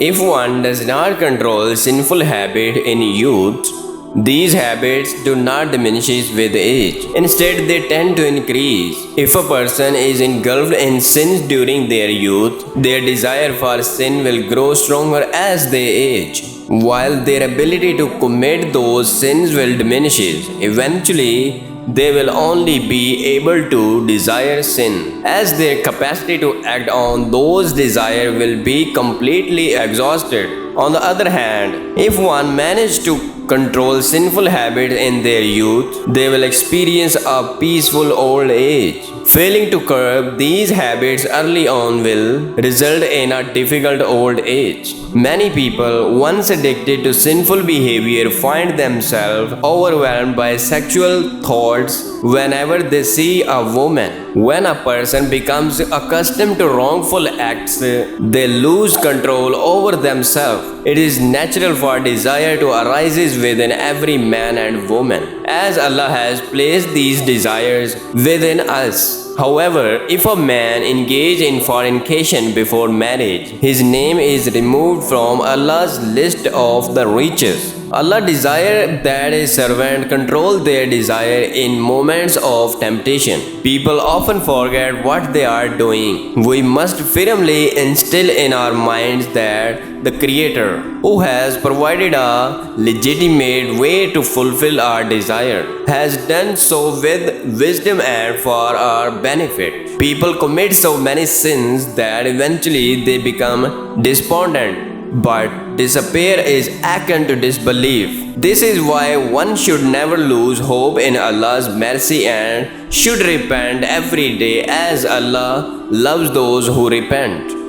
If one does not control sinful habit in youth, these habits do not diminish with age. Instead, they tend to increase. If a person is engulfed in sins during their youth, their desire for sin will grow stronger as they age, while their ability to commit those sins will diminish. Eventually, they will only be able to desire sin, as their capacity to act on those desires will be completely exhausted. On the other hand, if one manages to control sinful habits in their youth, they will experience a peaceful old age. Failing to curb these habits early on will result in a difficult old age. Many people once addicted to sinful behavior find themselves overwhelmed by sexual thoughts whenever they see a woman. When a person becomes accustomed to wrongful acts, they lose control over themselves. It is natural for desire to arise within every man and woman, as Allah has placed these desires within us. However, if a man engage in fornication before marriage, his name is removed from Allah's list of the righteous. Allah desires that His servant control their desire in moments of temptation. People often forget what they are doing. We must firmly instill in our minds that the Creator, who has provided a legitimate way to fulfill our desire, has done so with wisdom and for our benefit. People commit so many sins that eventually they become despondent, but despair is akin to disbelief. This is why one should never lose hope in Allah's mercy and should repent every day, as Allah loves those who repent.